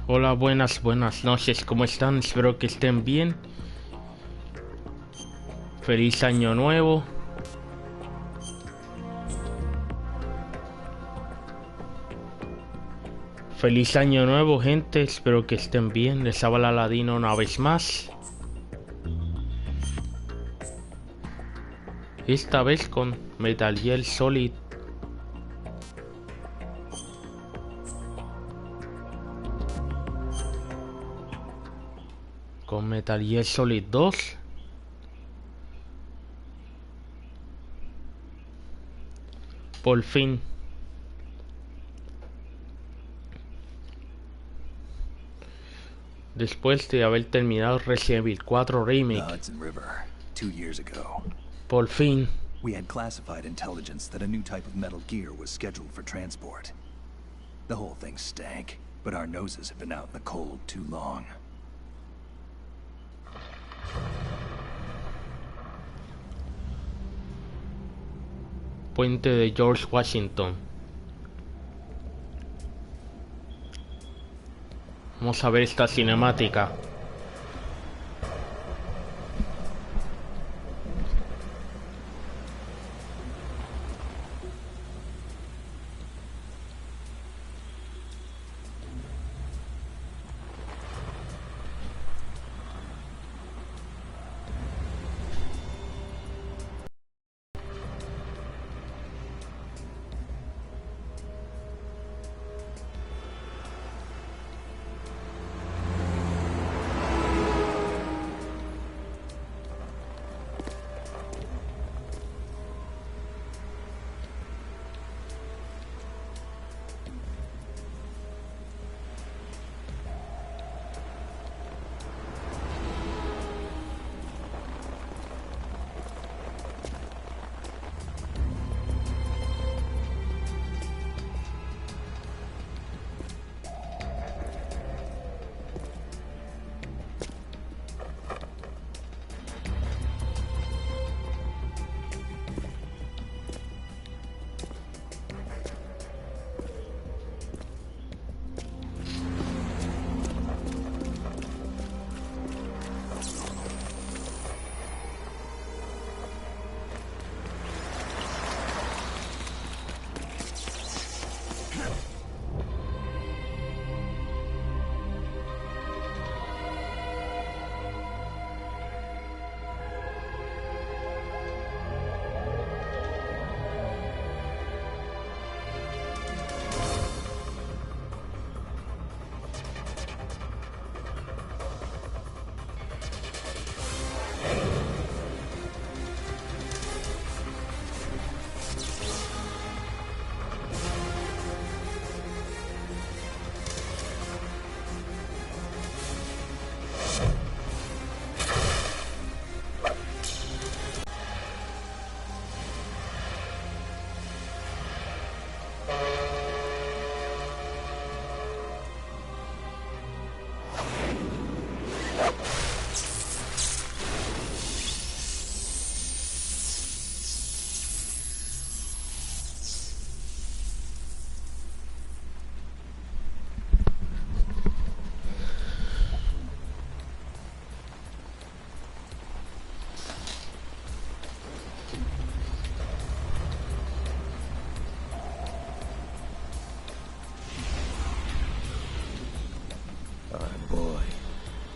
Hola, buenas noches, ¿cómo están? Espero que estén bien. Feliz año nuevo. Feliz año nuevo, gente. Espero que estén bien. Les habla Ladino una vez más. Esta vez con Metal Gear Solid. Con Metal Gear Solid 2. Por fin. Después de haber terminado Resident Evil 4 Remake. Por fin. We had classified intelligence that a new type of metal gear was scheduled for transport. The whole thing stank, but our noses have been out in the cold too long. Puente de George Washington. Vamos a ver esta cinemática.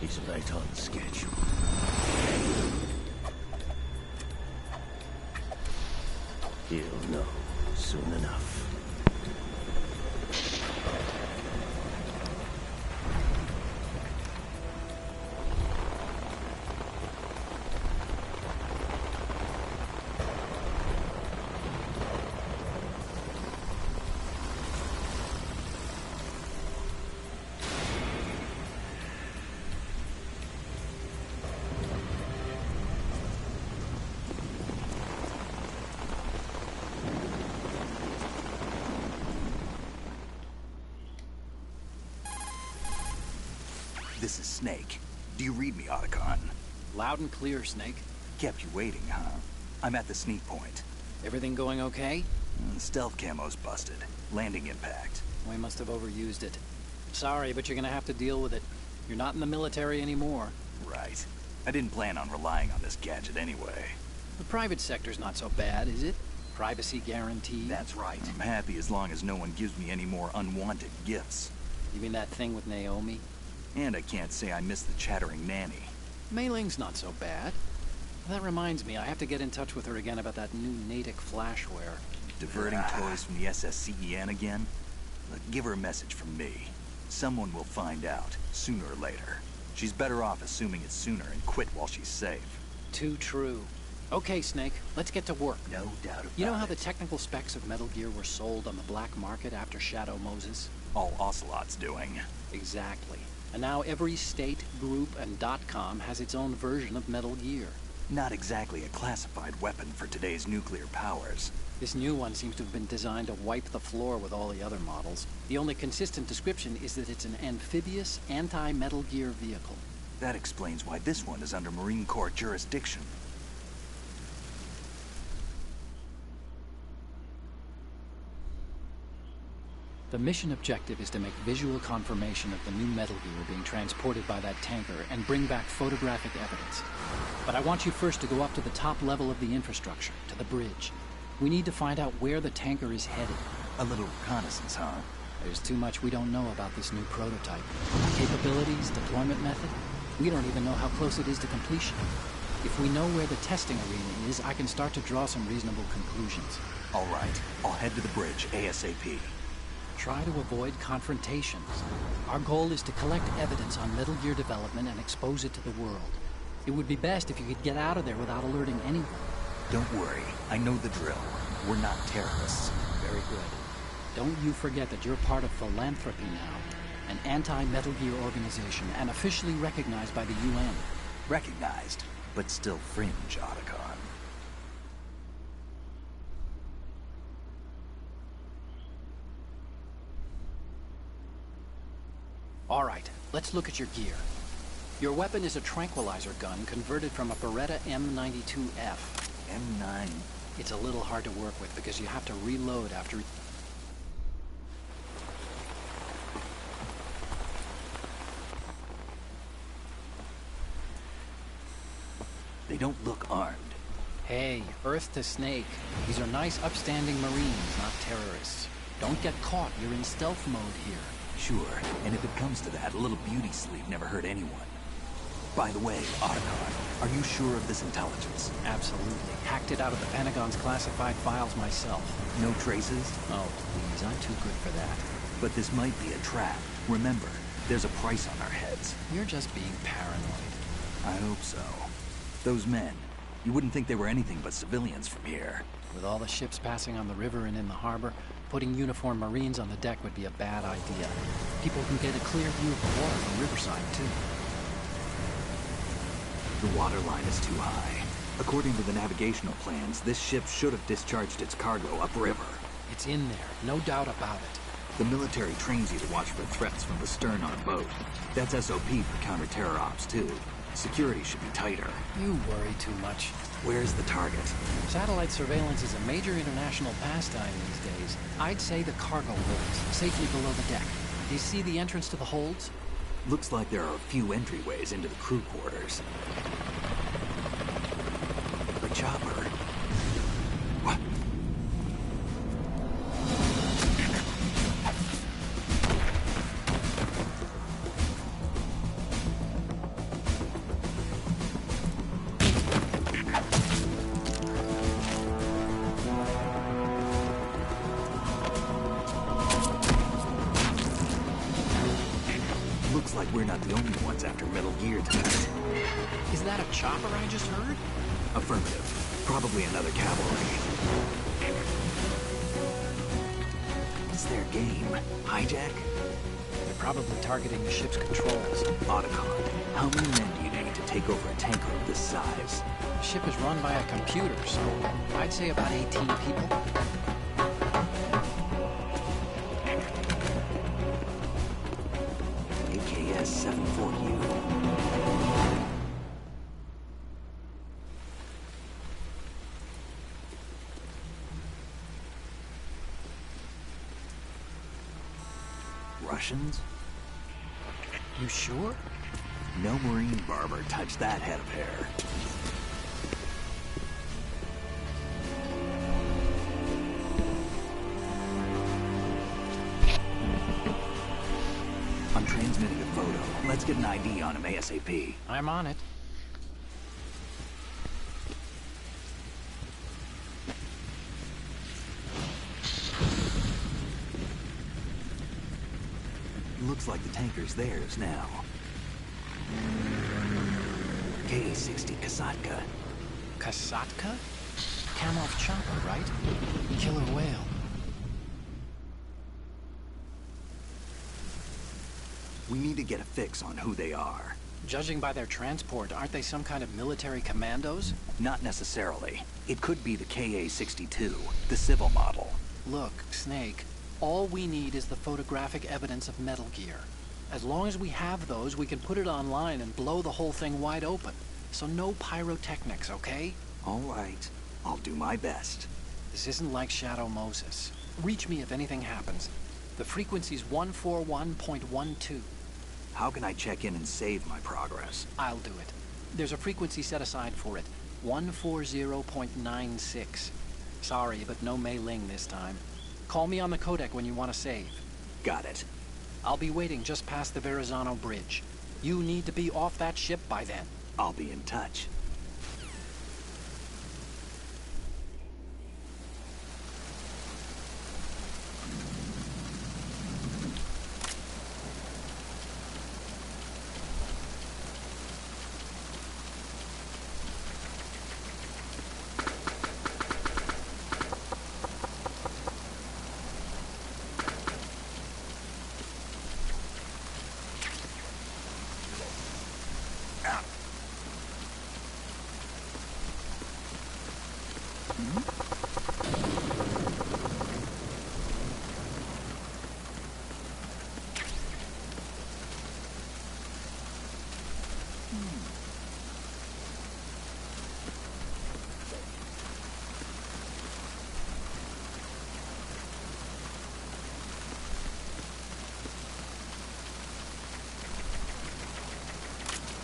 He's right on schedule. He'll know soon enough. This is Snake. Do you read me, Otacon? Loud and clear, Snake. Kept you waiting, huh? I'm at the sneak point. Everything going okay? Stealth camo's busted. Landing impact. We must have overused it. Sorry, but you're gonna have to deal with it. You're not in the military anymore. Right. I didn't plan on relying on this gadget anyway. The private sector's not so bad, is it? Privacy guaranteed. That's right. I'm happy as long as no one gives me any more unwanted gifts. You mean that thing with Naomi? And I can't say I miss the chattering nanny. Mei Ling's not so bad. That reminds me, I have to get in touch with her again about that new Natick flashware. Diverting toys from the SSCEN again? Look, give her a message from me. Someone will find out, sooner or later. She's better off assuming it's sooner and quit while she's safe. Too true. Okay, Snake, let's get to work. No doubt about it. You know how the technical specs of Metal Gear were sold on the black market after Shadow Moses? All Ocelot's doing. Exactly. And now every state, group, and .com has its own version of Metal Gear. Not exactly a classified weapon for today's nuclear powers. This new one seems to have been designed to wipe the floor with all the other models. The only consistent description is that it's an amphibious, anti-Metal Gear vehicle. That explains why this one is under Marine Corps jurisdiction. The mission objective is to make visual confirmation of the new Metal Gear being transported by that tanker and bring back photographic evidence. But I want you first to go up to the top level of the infrastructure, to the bridge. We need to find out where the tanker is headed. A little reconnaissance, huh? There's too much we don't know about this new prototype. Capabilities, deployment method. We don't even know how close it is to completion. If we know where the testing arena is, I can start to draw some reasonable conclusions. All right, I'll head to the bridge ASAP. Try to avoid confrontations. Our goal is to collect evidence on Metal Gear development and expose it to the world. It would be best if you could get out of there without alerting anyone. Don't worry, I know the drill. We're not terrorists. Very good. Don't you forget that you're part of Philanthropy now, an anti-Metal Gear organization and officially recognized by the UN. Recognized, but still fringe, Otacon. All right, let's look at your gear. Your weapon is a tranquilizer gun converted from a Beretta M92F. M9. It's a little hard to work with because you have to reload after... They don't look armed. Hey, Earth to Snake. These are nice, upstanding Marines, not terrorists. Don't get caught. You're in stealth mode here. Sure, and if it comes to that, a little beauty sleep never hurt anyone. By the way, Otacon, are you sure of this intelligence? Absolutely. Hacked it out of the Pentagon's classified files myself. No traces? Oh, please, I'm too good for that. But this might be a trap. Remember, there's a price on our heads. You're just being paranoid. I hope so. Those men, you wouldn't think they were anything but civilians from here. With all the ships passing on the river and in the harbor, putting uniformed Marines on the deck would be a bad idea. People can get a clear view of the water from Riverside, too. The water line is too high. According to the navigational plans, this ship should have discharged its cargo upriver. It's in there, no doubt about it. The military trains you to watch for threats from the stern on a boat. That's SOP for counter-terror ops, too. Security should be tighter. You worry too much. Where's the target? Satellite surveillance is a major international pastime these days. I'd say the cargo holds, safely below the deck. Do you see the entrance to the holds? Looks like there are a few entryways into the crew quarters. A chopper. What? Looks like we're not the only ones after Metal Gear tonight. Is that a chopper I just heard? Affirmative. Probably another cavalry. It's their game. Hijack? They're probably targeting the ship's controls. Otacon, how many men do you need to take over a tanker of this size? The ship is run by a computer, so I'd say about 18 people. AKS 74U. Russians? You sure? No marine barber touched that head of hair. I'm transmitting a photo. Let's get an ID on him ASAP. I'm on it. Looks like the tanker's theirs now. Ka-60 Kasatka. Kasatka? Kamov chopper, right? Killer whale. We need to get a fix on who they are. Judging by their transport, aren't they some kind of military commandos? Not necessarily. It could be the Ka-62, the civil model. Look, Snake, all we need is the photographic evidence of Metal Gear. As long as we have those, we can put it online and blow the whole thing wide open. So no pyrotechnics, okay? All right. I'll do my best. This isn't like Shadow Moses. Reach me if anything happens. The frequency's 141.12. How can I check in and save my progress? I'll do it. There's a frequency set aside for it. 140.96. Sorry, but no Mei Ling this time. Call me on the codec when you want to save. Got it. I'll be waiting just past the Verrazano Bridge. You need to be off that ship by then. I'll be in touch.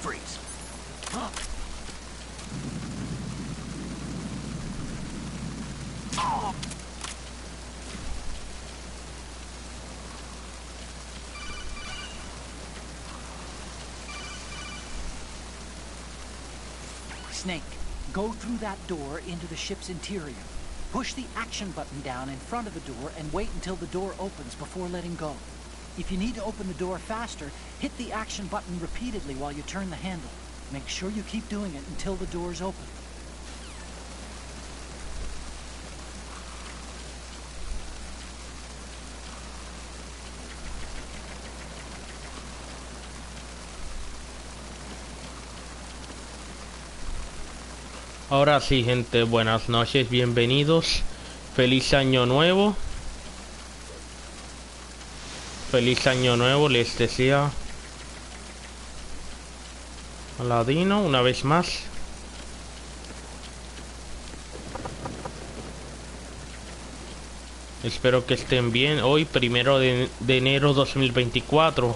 Freeze. Huh. Oh. Snake, go through that door into the ship's interior. Push the action button down in front of the door and wait until the door opens before letting go. If you need to open the door faster, hit the action button repeatedly while you turn the handle. Make sure you keep doing it until the door's open. Ahora sí, gente, buenas noches, bienvenidos. Feliz año nuevo. Feliz año nuevo, les desea Aladino una vez más. Espero que estén bien. Hoy, 1 de enero 2024.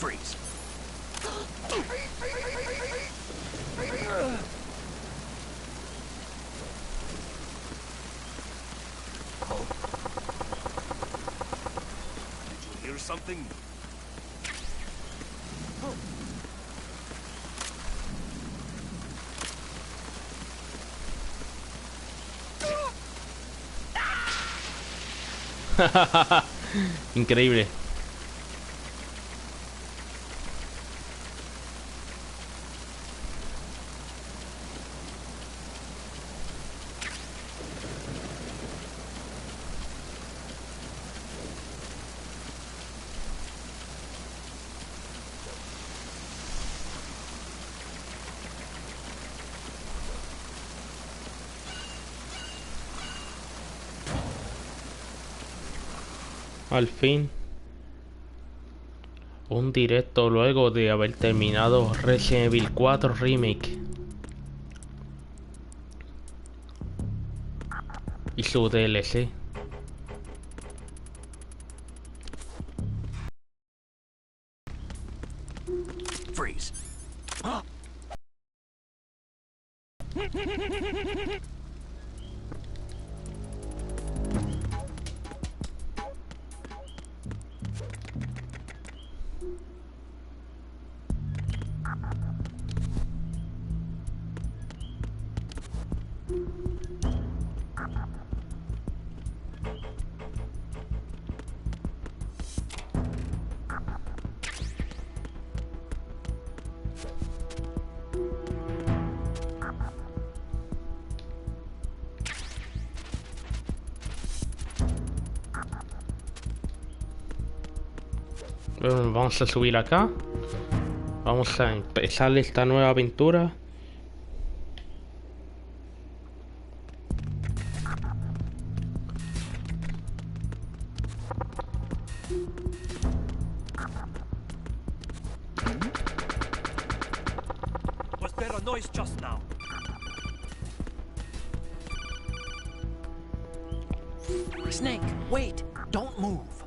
Freeze. Did you hear something? Increíble. Al fin, un directo luego de haber terminado Resident Evil 4 Remake y su DLC. Freeze. Bueno, vamos a subir acá. Vamos a empezar esta nueva aventura. Was there a noise just now? Snake, wait! Don't move!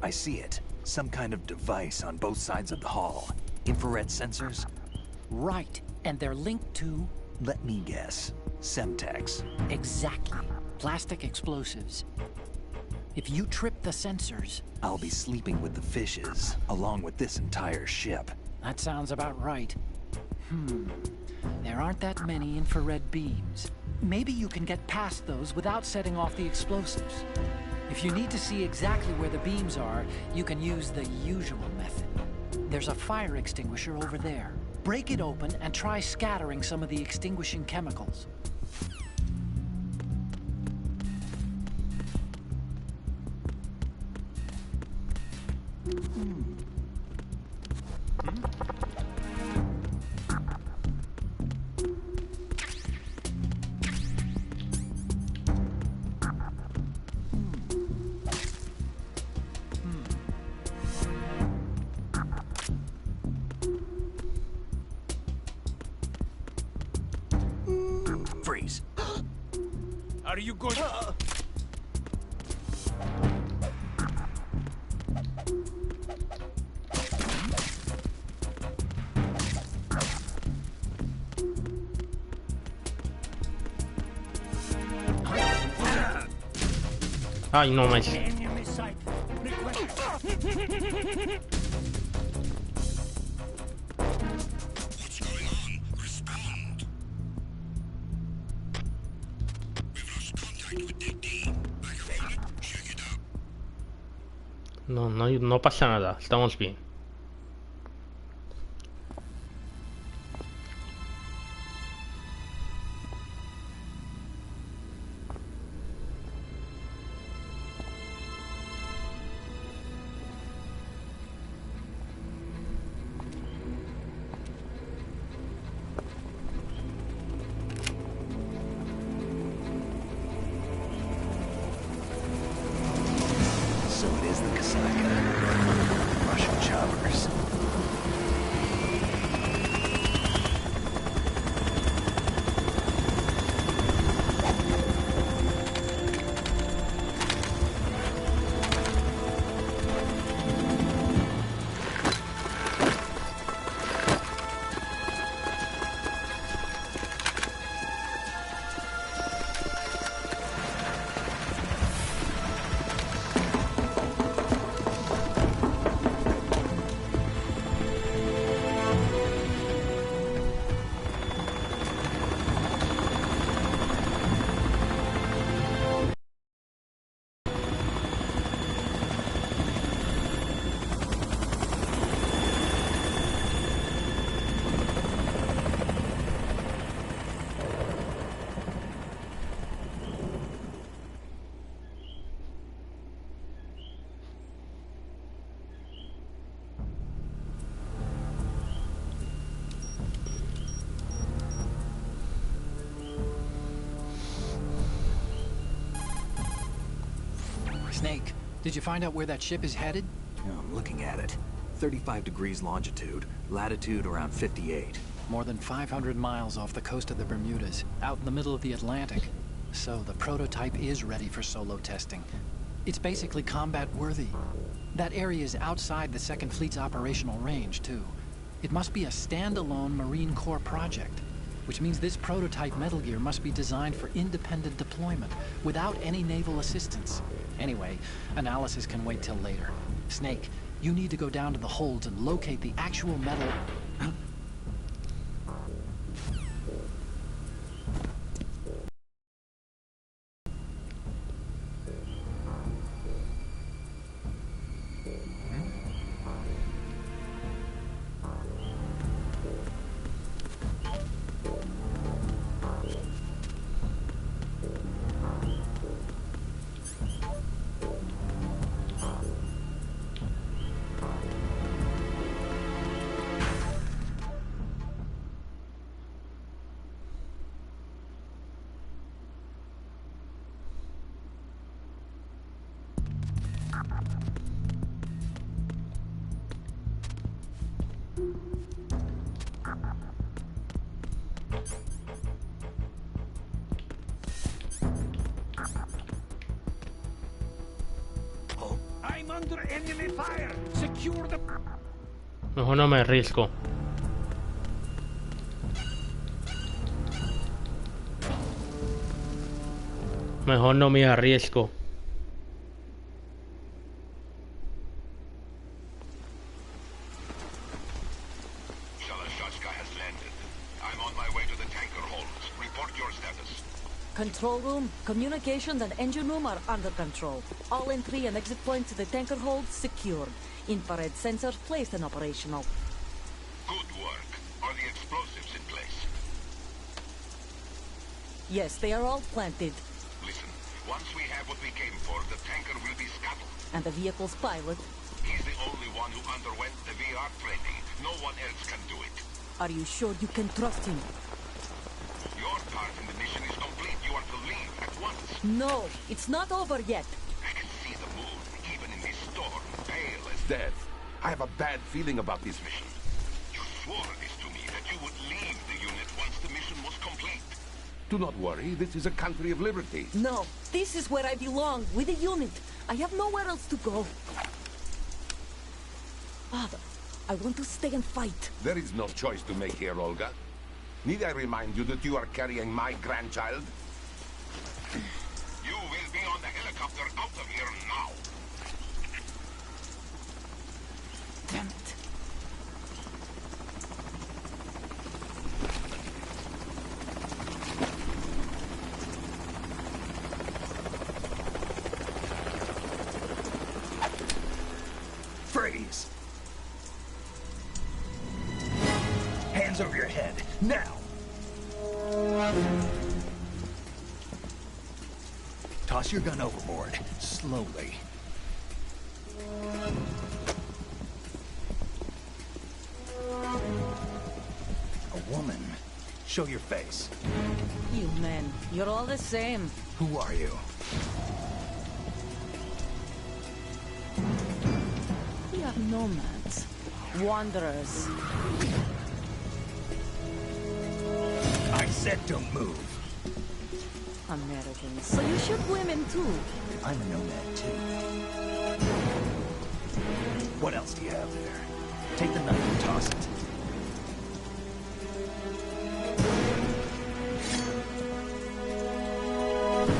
I see it. Some kind of device on both sides of the hall. Infrared sensors? Right, and they're linked to... Let me guess. Semtex. Exactly. Plastic explosives. If you trip the sensors... I'll be sleeping with the fishes, along with this entire ship. That sounds about right. There aren't that many infrared beams. Maybe you can get past those without setting off the explosives. If you need to see exactly where the beams are, you can use the usual method. There's a fire extinguisher over there. Break it open and try scattering some of the extinguishing chemicals. Freeze. Are you going? Ay, no me... Enemy sight. No, no pasa nada, estamos bien. So it is the Kasaka. Russian choppers. Snake, did you find out where that ship is headed? I'm looking at it. 35 degrees longitude, latitude around 58. More than 500 miles off the coast of the Bermudas, out in the middle of the Atlantic. So the prototype is ready for solo testing. It's basically combat worthy. That area is outside the Second Fleet's operational range, too. It must be a standalone Marine Corps project, which means this prototype Metal Gear must be designed for independent deployment, without any naval assistance. Anyway, analysis can wait till later. Snake, you need to go down to the holds and locate the actual metal... I'm under enemy fire. Secure the... Mejor no me arriesgo. Mejor no me arriesgo. Control room, communications and engine room are under control. All entry and exit points to the tanker hold secured. Infrared sensors placed and operational. Good work. Are the explosives in place? Yes, they are all planted. Listen, once we have what we came for, the tanker will be scuttled. And the vehicle's pilot? He's the only one who underwent the VR training. No one else can do it. Are you sure you can trust him? Your part in the mission is complete. You are to leave at once. No, it's not over yet. I can see the moon, even in this storm, pale as death. I have a bad feeling about this mission. You swore this to me, that you would leave the unit once the mission was complete. Do not worry, this is a country of liberty. No, this is where I belong, with the unit. I have nowhere else to go. Father, I want to stay and fight. There is no choice to make here, Olga. Need I remind you that you are carrying my grandchild? You will be on the helicopter out of here now. Damn it. Freeze! Hands over your head, now! Toss your gun overboard, slowly. A woman. Show your face. You men, you're all the same. Who are you? We are nomads. Wanderers. I said don't move. Americans. So you shoot women too. I'm a nomad too. What else do you have there? Take the knife and toss it.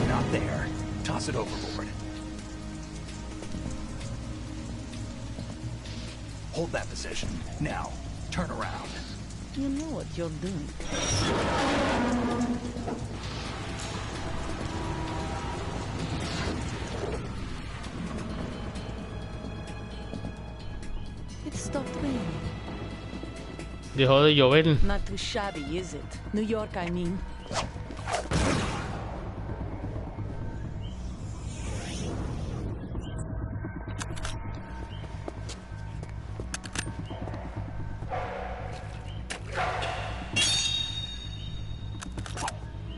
Not there. Toss it overboard. Hold that position. Now, turn around. You know what you're doing. It stopped raining. Dejó de llover. Not too shabby, is it? New York, I mean.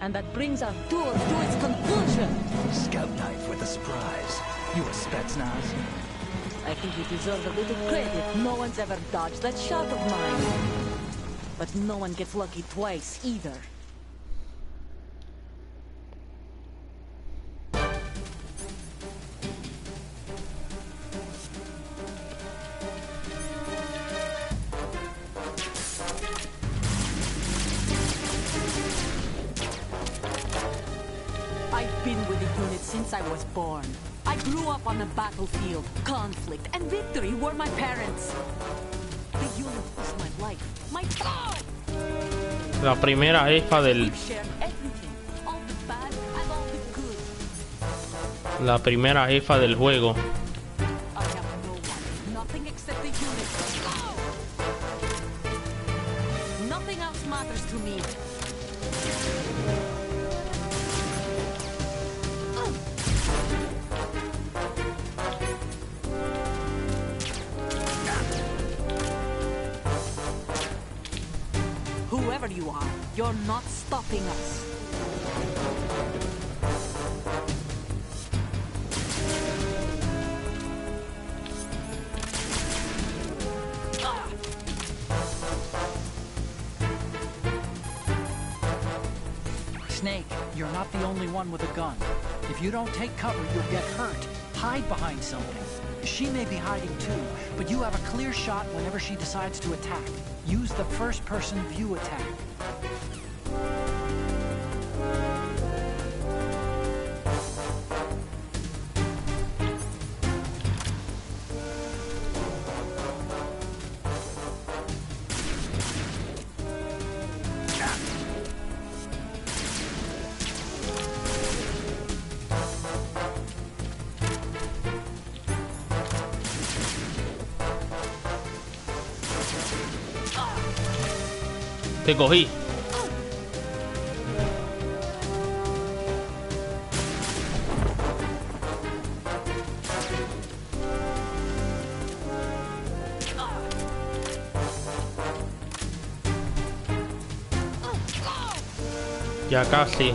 And that brings our tour to its conclusion. Scout knife with a surprise. You a Spetsnaz? I think you deserve a little credit. No one's ever dodged that shot of mine. But no one gets lucky twice, either. was born. I grew up on the battlefield. Conflict and victory were my parents. The unit was my life, my soul. La primera jefa del... We've shared everything, all the bad and all the good. La primera jefa del juego. I have no one, nothing except the unit. Nothing else matters to me. Whoever you are, you're not stopping us. Snake, you're not the only one with a gun. If you don't take cover, you'll get hurt. Hide behind something. She may be hiding too, but you have a clear shot whenever she decides to attack. Use the first-person view attack. Te cogí. Ya casi.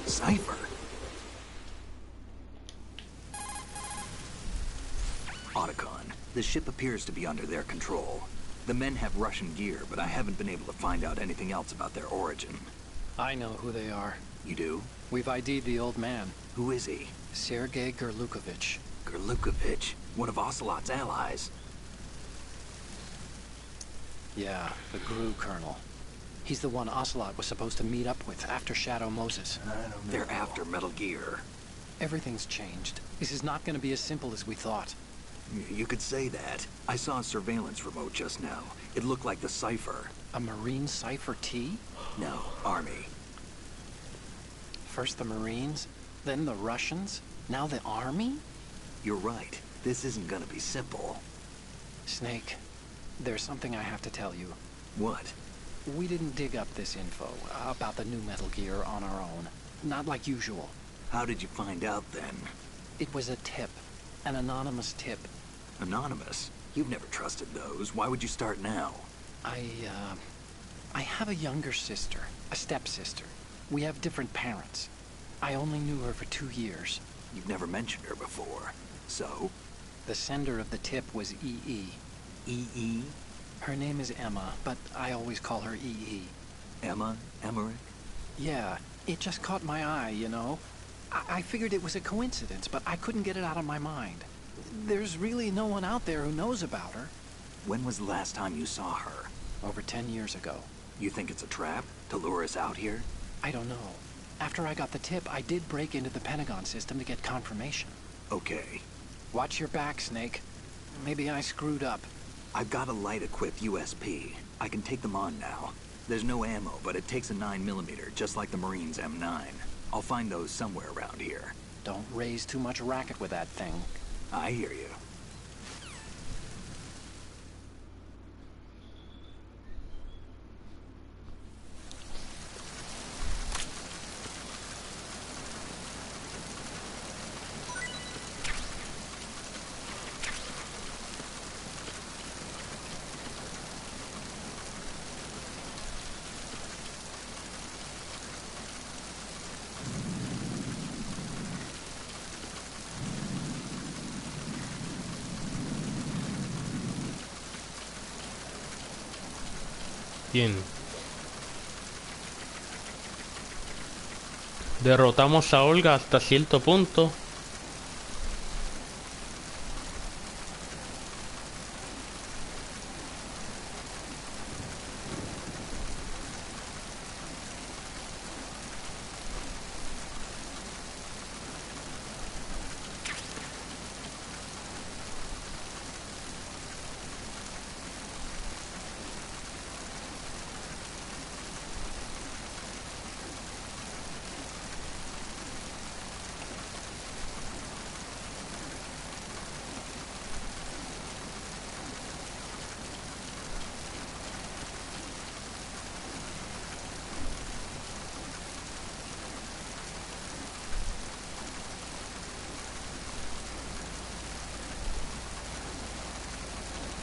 Cipher? Otacon, the ship appears to be under their control. The men have Russian gear, but I haven't been able to find out anything else about their origin. I know who they are. You do? We've ID'd the old man. Who is he? Sergei Gerlukovich. Gerlukovich, one of Ocelot's allies. Yeah, the GRU colonel. He's the one Ocelot was supposed to meet up with after Shadow Moses. They're after Metal Gear. Everything's changed. This is not going to be as simple as we thought. You could say that. I saw a surveillance remote just now. It looked like the Cipher. A Marine Cipher T? No, Army. First the Marines, then the Russians, now the Army? You're right. This isn't gonna be simple. Snake, there's something I have to tell you. What? We didn't dig up this info about the new Metal Gear on our own. Not like usual. How did you find out then? It was a tip. An anonymous tip. Anonymous? You've never trusted those. Why would you start now? I have a younger sister, a stepsister. We have different parents. I only knew her for 2 years. You've never mentioned her before. So? The sender of the tip was E.E. E.E.? Her name is Emma, but I always call her E.E. Emma? Emmerich? Yeah, it just caught my eye, you know? I figured it was a coincidence, but I couldn't get it out of my mind. There's really no one out there who knows about her. When was the last time you saw her? Over 10 years ago. You think it's a trap? To lure us out here? I don't know. After I got the tip, I did break into the Pentagon system to get confirmation. Okay. Watch your back, Snake. Maybe I screwed up. I've got a light-equipped USP. I can take them on now. There's no ammo, but it takes a 9mm, just like the Marines' M9. I'll find those somewhere around here. Don't raise too much racket with that thing. I hear you. Bien. Derrotamos a Olga hasta cierto punto.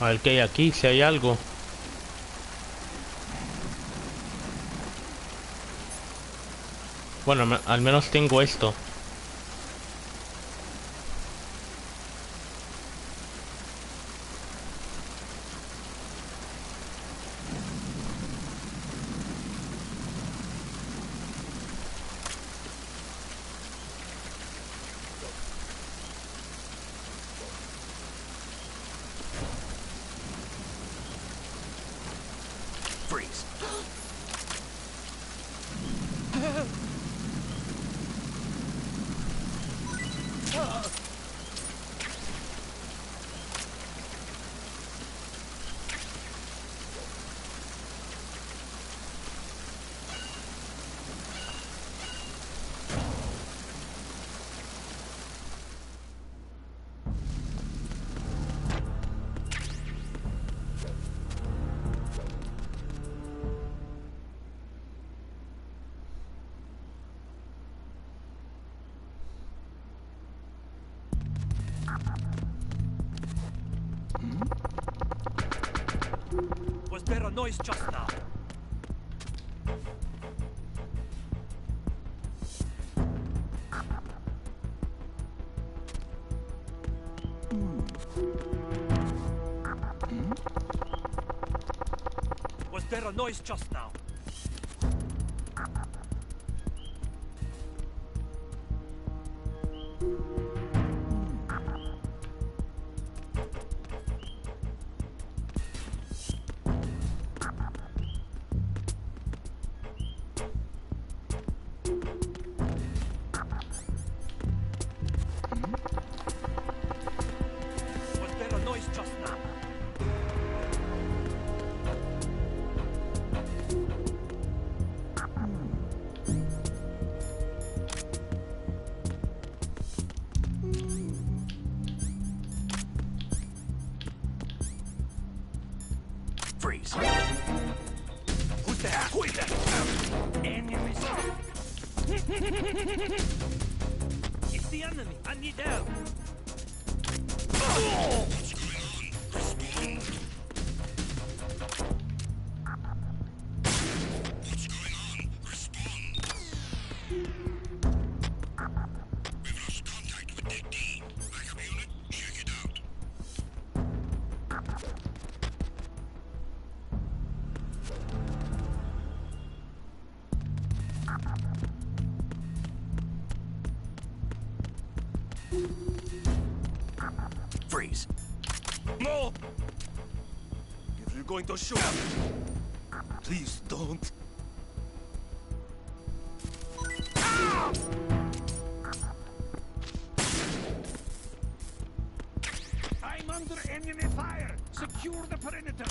A ver qué hay aquí, si hay algo. Bueno, al menos tengo esto. Freeze. Was there a noise just now? Was there a noise just now? Was there a noise just now? Freeze. Who's there? Who is that? Enemies. It's the enemy. I need help. Oh! Freeze. No! If you're going to shoot, please don't. I'm under enemy fire. Secure the perimeter.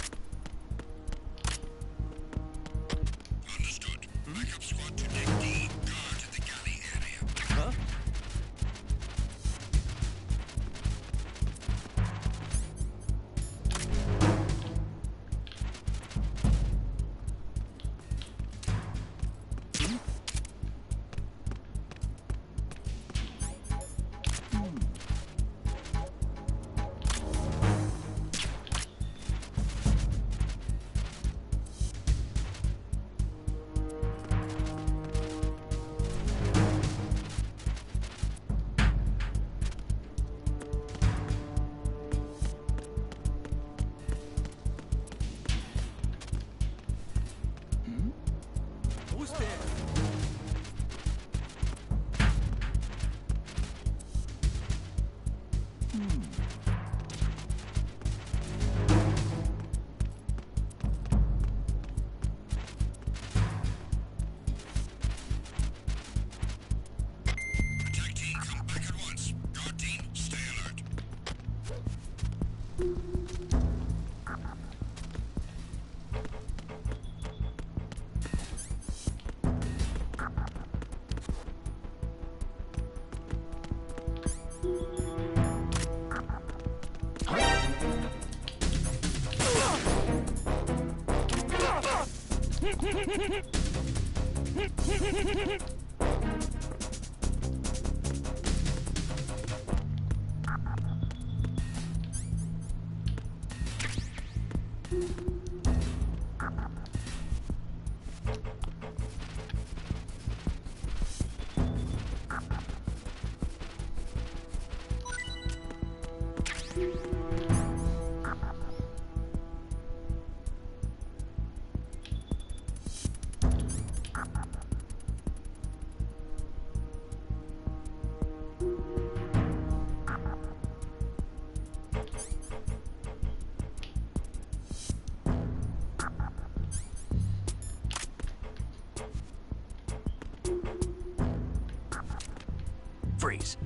Freeze.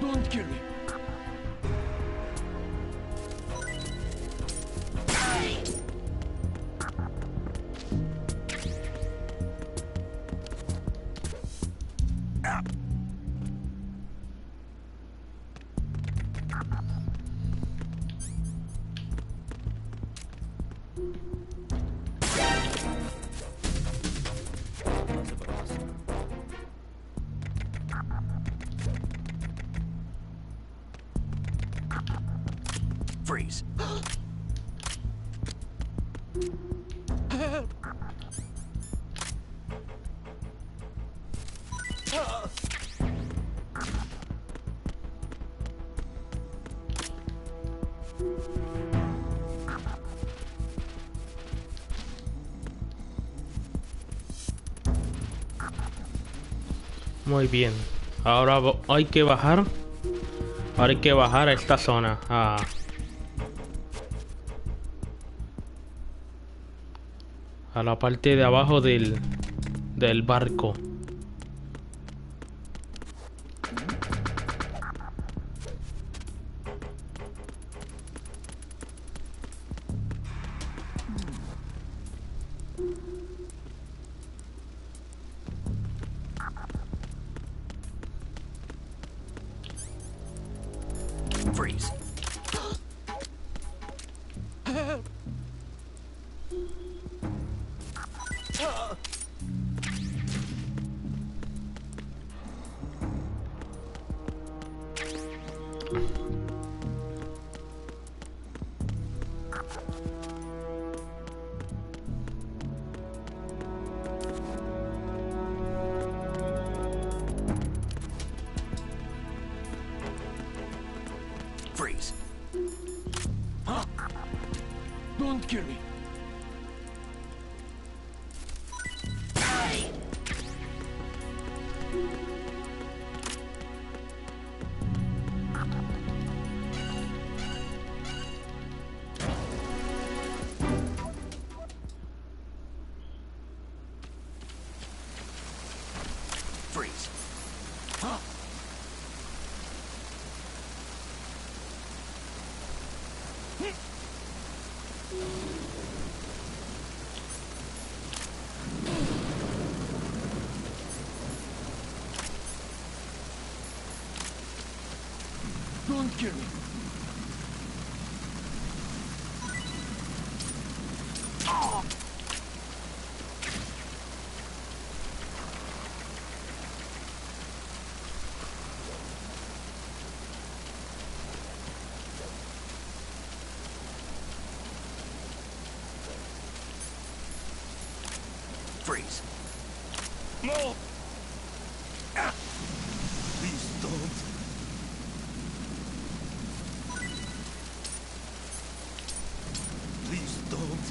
Don't kill me. Freeze. Muy bien. Ahora hay que bajar. Ahora hay que bajar a esta zona. A la parte de abajo del barco. Freeze. Freeze. Don't kill me. Freeze. Don't kill me. Freeze. No! Please don't. Please don't.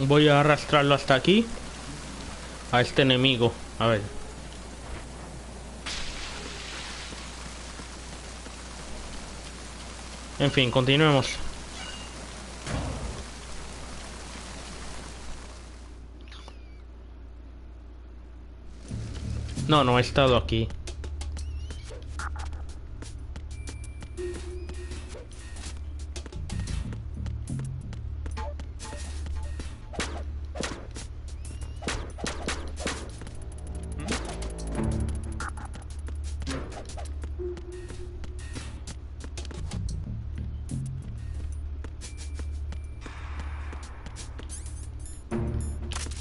Voy a arrastrarlo hasta aquí. A este enemigo. A ver. En fin, continuemos. No he estado aquí.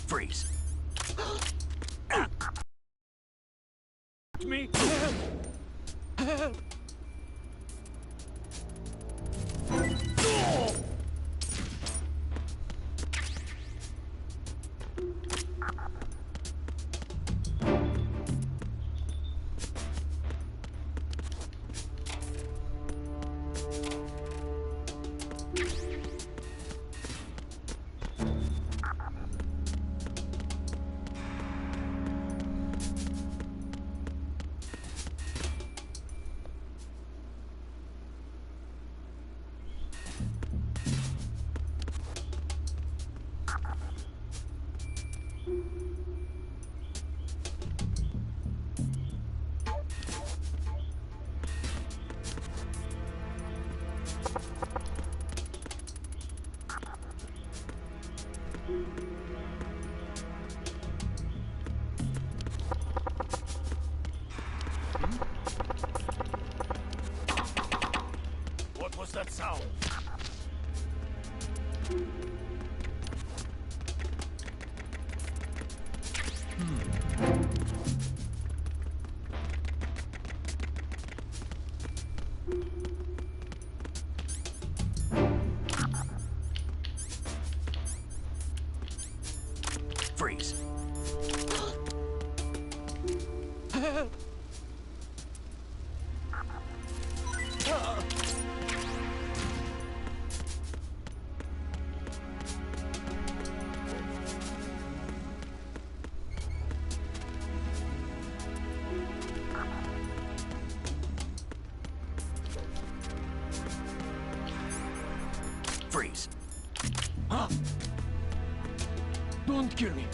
Freeze. Me. What was that sound? Freeze. Freeze. Huh? Don't kill me.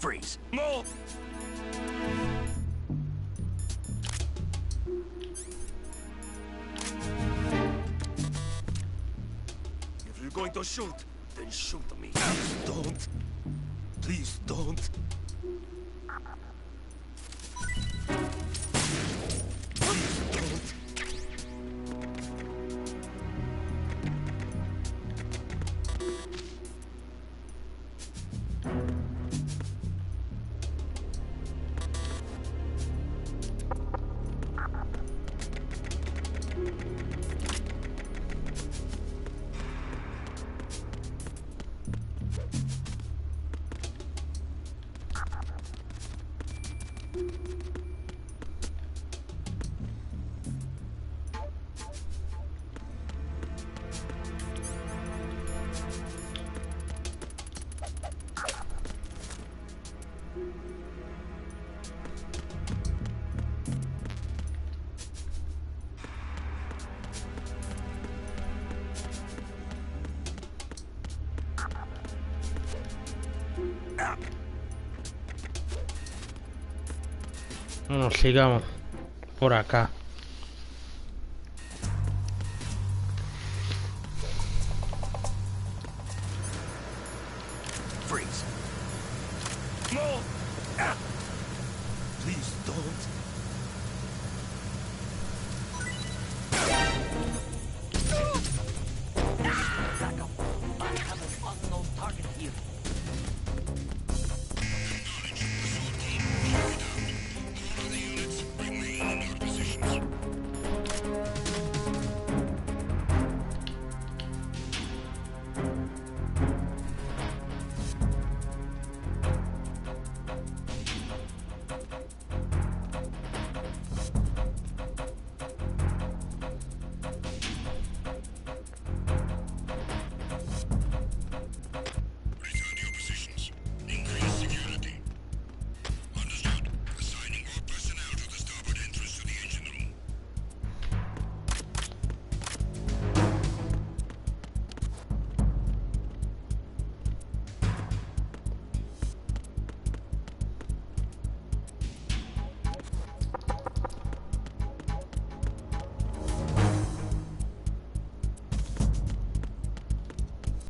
Freeze. Move. If you're going to shoot, then shoot me. Don't. Please don't. Please don't. Bueno, sigamos por acá. Freeze. Move. Please don't.